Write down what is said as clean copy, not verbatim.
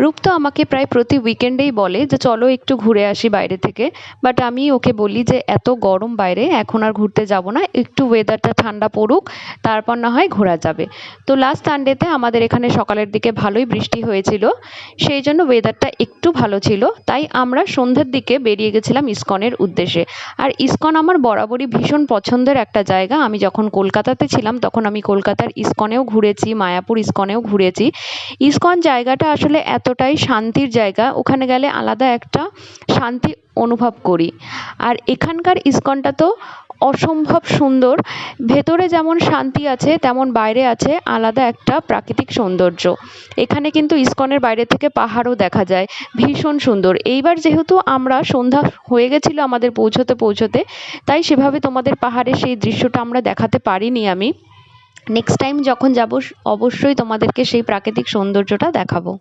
রূপ তো আমাকে প্রায় প্রতি উইকেন্ডেই বলে যে চলো একটু ঘুরে আসি বাইরে থেকে, বাট আমি ওকে বলি যে এত গরম বাইরে, এখন আর ঘুরতে যাব না, একটু ওয়েদারটা ঠান্ডা পড়ুক, তারপর না হয় ঘোরা যাবে। তো লাস্ট সানডেতে আমাদের এখানে সকালের দিকে ভালোই বৃষ্টি হয়েছিল, সেই জন্য ওয়েদারটা একটু ভালো ছিল, তাই আমরা সন্ধ্যের দিকে বেরিয়ে গেছিলাম ইসকনের উদ্দেশ্যে। আর ইসকন আমার বরাবরই ভীষণ পছন্দের একটা জায়গা। আমি যখন কলকাতাতে ছিলাম তখন আমি কলকাতার ইসকনেও ঘুরেছি, মায়াপুর ইসকনেও ঘুরেছি। ইসকন জায়গাটা আসলে এতটাই শান্তির জায়গা, ওখানে গেলে আলাদা একটা শান্তি অনুভব করি। আর এখানকার ইসকনটা তো অসম্ভব সুন্দর, ভেতরে যেমন শান্তি আছে তেমন বাইরে আছে আলাদা একটা প্রাকৃতিক সৌন্দর্য। এখানে কিন্তু ইসকনের বাইরে থেকে পাহাড়ও দেখা যায়, ভীষণ সুন্দর। এইবার যেহেতু আমরা সন্ধ্যা হয়ে গেছিলো আমাদের পৌঁছতে পৌঁছতে, তাই সেভাবে তোমাদের পাহাড়ের সেই দৃশ্যটা আমরা দেখাতে পারিনি আমি। নেক্সট টাইম যখন যাব অবশ্যই তোমাদেরকে সেই প্রাকৃতিক সৌন্দর্যটা দেখাবো।